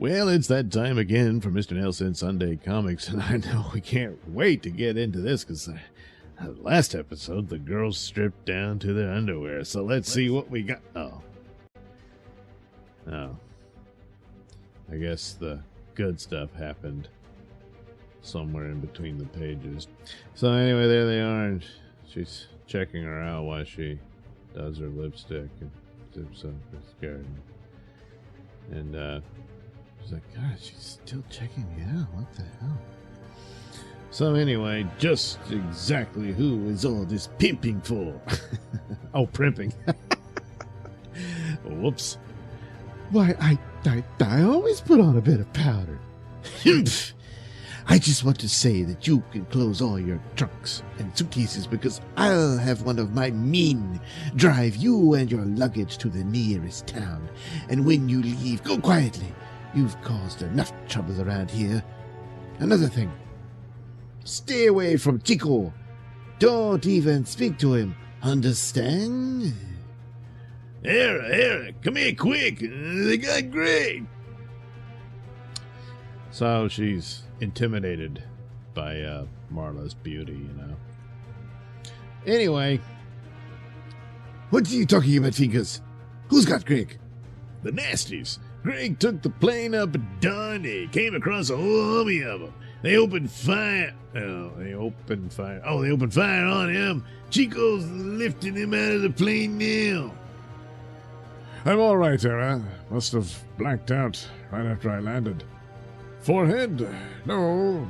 Well, it's that time again for Mr. Nailsin Sunday Comics, and I know we can't wait to get into this because last episode the girls stripped down to their underwear. So let's see what we got. Oh, I guess the good stuff happened somewhere in between the pages. So anyway, there they are, and she's checking her out while she does her lipstick and zips up her skirt. And she's like, God, she's still checking me out. What the hell? So anyway, just exactly who is all this pimping for? Oh, primping. Whoops. Why, I always put on a bit of powder. I just want to say that you can close all your trunks and suitcases because I'll have one of my men drive you and your luggage to the nearest town. And when you leave, go quietly. You've caused enough trouble around here. Another thing. Stay away from Chico. Don't even speak to him. Understand? Era, come here quick. They got Greg. So she's intimidated by Marla's beauty, you know. Anyway. What are you talking about, Fingers? Who's got Greg? The Nasties. Greg took the plane up at dawn. He came across a whole army of them. They opened fire. They opened fire on him. Chico's lifting him out of the plane now. I'm all right, Era. Must have blanked out right after I landed. Forehead? No,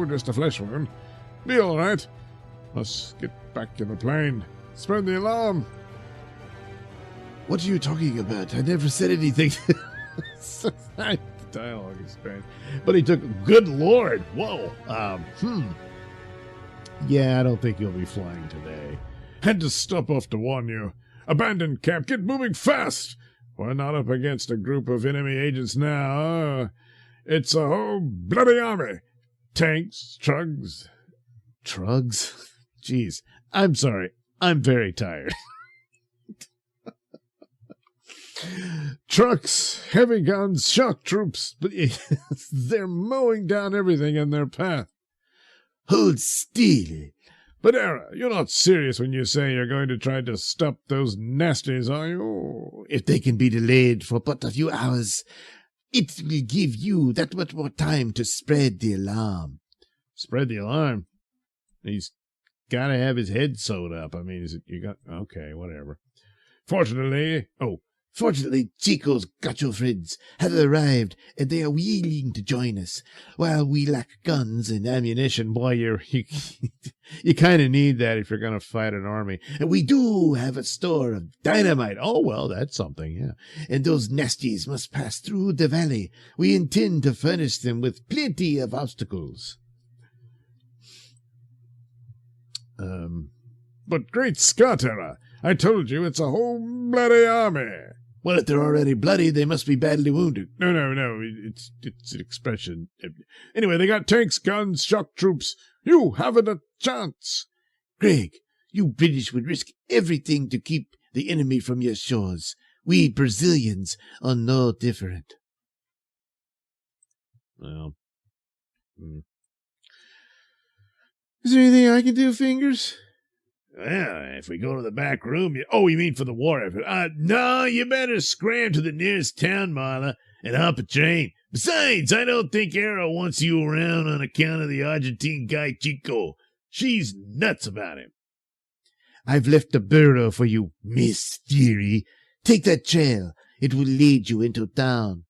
just a flesh wound. Be all right. Must get back in the plane. Spread the alarm. What are you talking about? I never said anything. The dialogue is strange. But he took, good Lord, whoa. Yeah, I don't think he'll be flying today. Had to stop off to warn you. Abandon camp. Get moving fast. We're not up against a group of enemy agents now. It's a whole bloody army. Tanks, trucks. Trugs? Jeez. I'm sorry. I'm very tired. Trucks, heavy guns, shock troops. But they're mowing down everything in their path. Hold still. But Era, you're not serious when you say you're going to try to stop those nasties, are you? If they can be delayed for but a few hours, it will give you that much more time to spread the alarm. Spread the alarm? He's got to have his head sewed up. I mean, okay, whatever. Fortunately, Chico's gotcha friends have arrived, and they are willing to join us. While we lack guns and ammunition, boy, you kind of need that if you're going to fight an army. And we do have a store of dynamite. Oh, well, that's something, yeah. And those nasties must pass through the valley. We intend to furnish them with plenty of obstacles. But great Scott, Era, I told you it's a whole bloody army. Well, if they're already bloody, they must be badly wounded. No. It's an expression. Anyway, they got tanks, guns, shock troops. You haven't a chance. Greg, you British would risk everything to keep the enemy from your shores. We Brazilians are no different. Well. Is there anything I can do, Fingers? Well, if we go to the back room... you mean for the war effort? No, you better scram to the nearest town, Marla, and hop a train. Besides, I don't think Era wants you around on account of the Argentine guy Chico. She's nuts about him. I've left a burro for you, Miss Theory. Take that trail. It will lead you into town.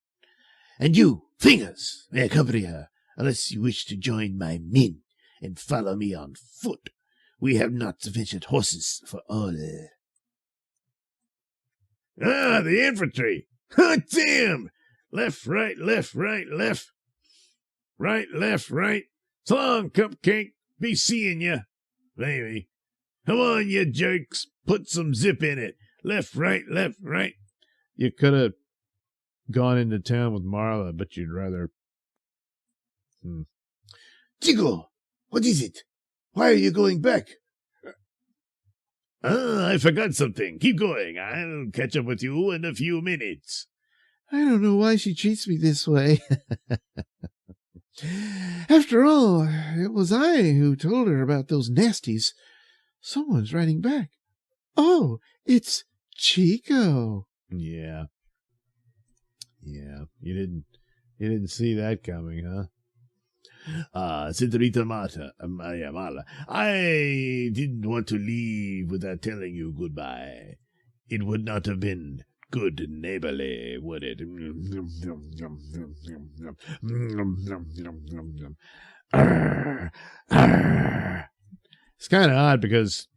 And you, Fingers, may accompany her, unless you wish to join my men and follow me on foot. We have not sufficient horses for all. The infantry. Hot damn! Left, right, left, right, left. Right, left, right. So long, Cupcake. Be seeing ya. Maybe. Come on, you jerks. Put some zip in it. Left, right, left, right. You could have gone into town with Marla, but you'd rather... Chico, what is it? Why are you going back? I forgot something. Keep going. I'll catch up with you in a few minutes. I don't know why she treats me this way. After all, it was I who told her about those nasties. Someone's writing back. Oh, it's Chico. Yeah. You didn't see that coming, huh? Senorita Mala, I didn't want to leave without telling you goodbye. It would not have been good and neighborly, would it? It's kind of odd because,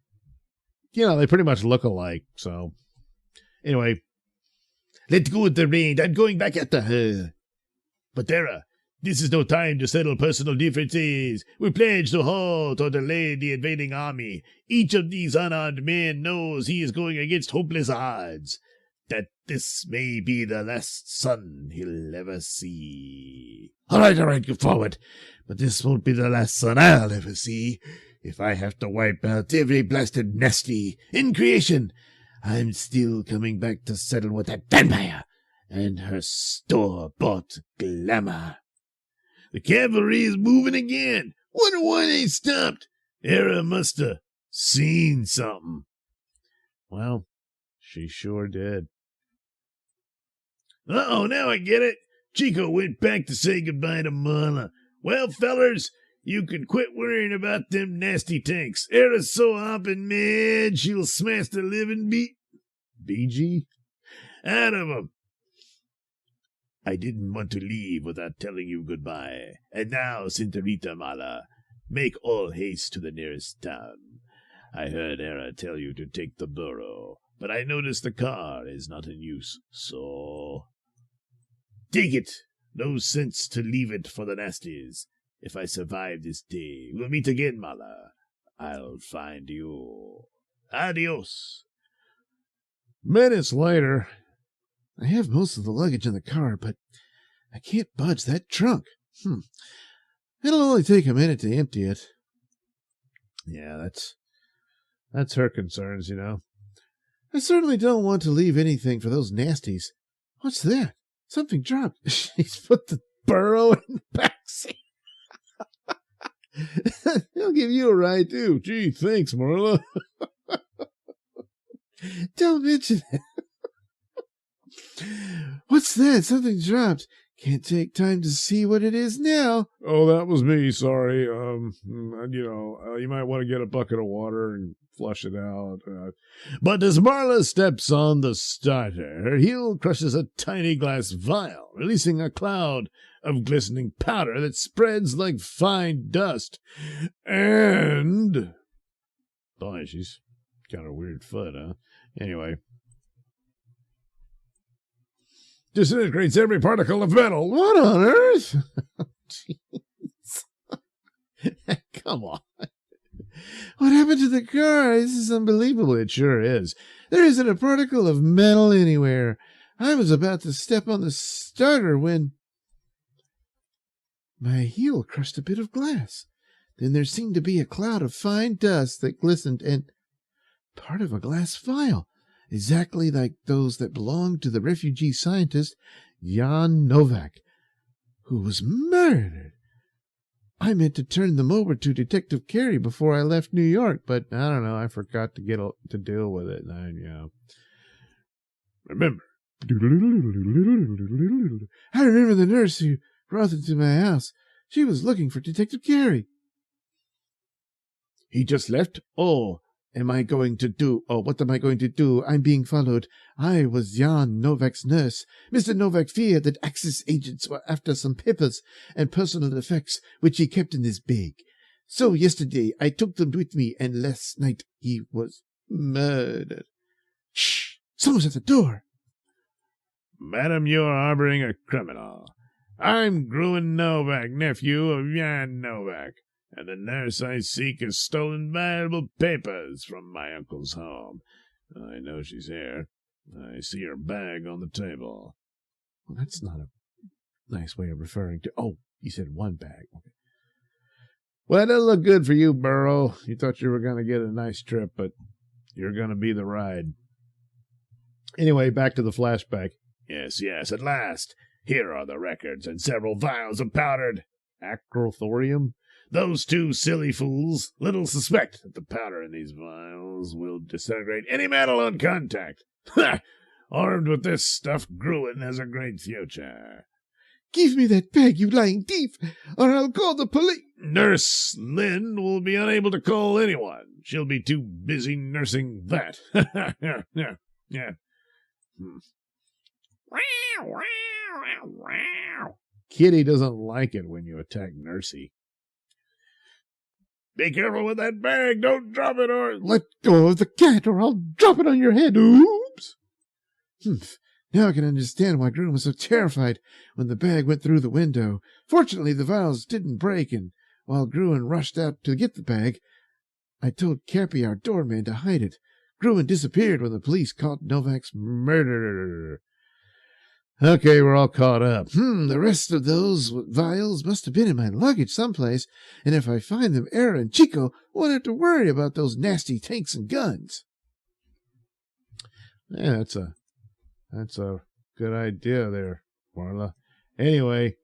they pretty much look alike, so. Anyway, let go of the rein. I'm going back after her. But Tara, this is no time to settle personal differences. We pledge to halt or delay the invading army. Each of these unarmed men knows he is going against hopeless odds. That this may be the last sun he'll ever see. All right, go forward. But this won't be the last sun I'll ever see. If I have to wipe out every blasted nasty in creation, I'm still coming back to settle with that vampire and her store-bought glamour. The cavalry is moving again. Wonder why they stopped. Era must have seen something. Well, she sure did. Uh-oh, now I get it. Chico went back to say goodbye to Marla. Well, fellers, you can quit worrying about them nasty tanks. Era's so hoppin' mad she'll smash the living BG out of 'em. I didn't want to leave without telling you goodbye. And now, Senorita Mala, make all haste to the nearest town. I heard Era tell you to take the burro, but I noticed the car is not in use, so... Take it! No sense to leave it for the nasties. If I survive this day, we'll meet again, Mala. I'll find you. Adios. Minutes later, I have most of the luggage in the car, but I can't budge that trunk. It'll only take a minute to empty it. Yeah, that's her concerns, I certainly don't want to leave anything for those nasties. What's that? Something dropped. She's put the burro in the backseat. They'll give you a ride, too. Gee, thanks, Marla. Don't mention it. What's that? Something dropped. Can't take time to see what it is now. Oh, that was me. Sorry. You might want to get a bucket of water and flush it out. But as Marla steps on the starter, her heel crushes a tiny glass vial, releasing a cloud of glistening powder that spreads like fine dust. And... Boy, she's got a weird foot, huh? Anyway. Disintegrates every particle of metal. What on earth? Jeez. Come on. What happened to the car? This is unbelievable. It sure is. There isn't a particle of metal anywhere. I was about to step on the starter when my heel crushed a bit of glass. Then there seemed to be a cloud of fine dust that glistened and part of a glass vial, exactly like those that belonged to the refugee scientist Jan Novak, who was murdered. I meant to turn them over to Detective Carey before I left New York, but I don't know, I forgot to to deal with it. Remember. I remember the nurse who brought them to my house. She was looking for Detective Carey. He just left? What am I going to do? I'm being followed. I was Jan Novak's nurse. Mr. Novak feared that Axis agents were after some papers and personal effects which he kept in his bag. So yesterday I took them with me, and last night he was murdered. Shh! Someone's at the door. Madam, you are harboring a criminal. I'm Gruen Novak, nephew of Jan Novak, and the nurse I seek has stolen valuable papers from my uncle's home. I know she's here. I see her bag on the table. Well, that's not a nice way of referring to... Oh, you said one bag. Okay. Well, that looked good for you, Burrow. You thought you were going to get a nice trip, but you're going to be the ride. Anyway, back to the flashback. Yes, yes, at last. Here are the records and several vials of powdered acrothorium. Those two silly fools little suspect that the powder in these vials will disintegrate any metal on contact. Ha! Armed with this stuff, Gruen has a great future. Give me that bag, you lying thief, or I'll call the police. Nurse Lynn will be unable to call anyone. She'll be too busy nursing that. Yeah. Kitty doesn't like it when you attack Nursey. Be careful with that bag. Don't drop it or... Let go of the cat, or I'll drop it on your head. Oops. Now I can understand why Gruen was so terrified when the bag went through the window. Fortunately, the vials didn't break, and while Gruen rushed out to get the bag, I told Cappy, our doorman, to hide it. Gruen disappeared when the police caught Novak's murderer. Okay, we're all caught up. The rest of those vials must have been in my luggage someplace, and if I find them, Era and Chico won't have to worry about those nasty tanks and guns. Yeah, that's a good idea there, Marla. Anyway,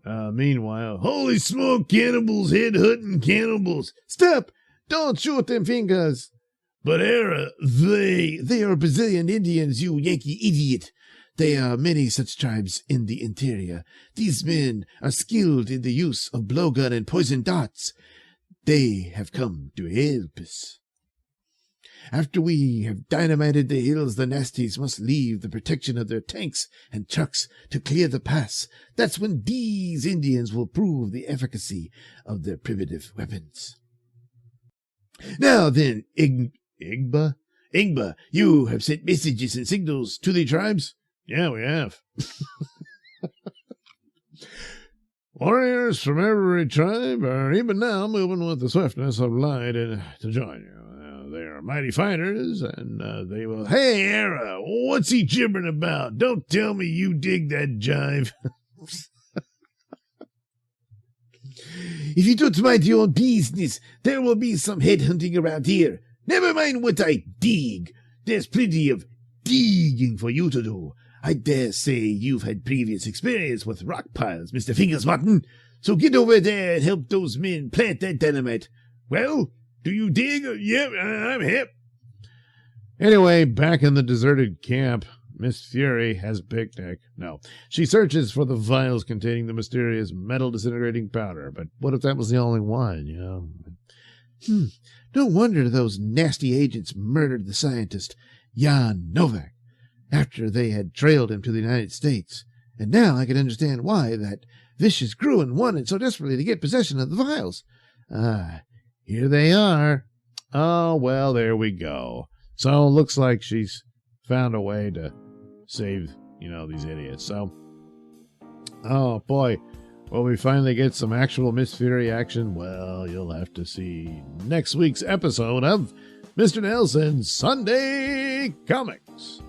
meanwhile, holy smoke, cannibals, head-hunting cannibals. Stop! Don't shoot them fingers. But Era, They are Brazilian Indians, you Yankee idiot. There are many such tribes in the interior. These men are skilled in the use of blowgun and poison darts. They have come to help us. After we have dynamited the hills, the nasties must leave the protection of their tanks and trucks to clear the pass. That's when these Indians will prove the efficacy of their primitive weapons. Now then, Ingba, you have sent messages and signals to the tribes? yeah, we have. Warriors from every tribe are even now moving with the swiftness of light to join you. They are mighty fighters, and they will... Hey, Era, what's he gibbering about? Don't tell me you dig that jive. If you don't mind your own business, there will be some headhunting around here. Never mind what I dig. There's plenty of digging for you to do. I dare say you've had previous experience with rock piles, Mr. Fingersmartin. So get over there and help those men plant that dynamite. Well, do you dig? Yep, I'm hip. Anyway, back in the deserted camp, Miss Fury has a picnic. No, she searches for the vials containing the mysterious metal disintegrating powder. But what if that was the only one, you know? No wonder those nasty agents murdered the scientist, Jan Novak, after they had trailed him to the United States. And now I can understand why that vicious Gruen wanted so desperately to get possession of the vials. Here they are. Oh, well, there we go. So, looks like she's found a way to save, these idiots. So, oh, boy. Will we finally get some actual Miss Fury action? Well, you'll have to see next week's episode of Mr. Nailsin Sunday Comics.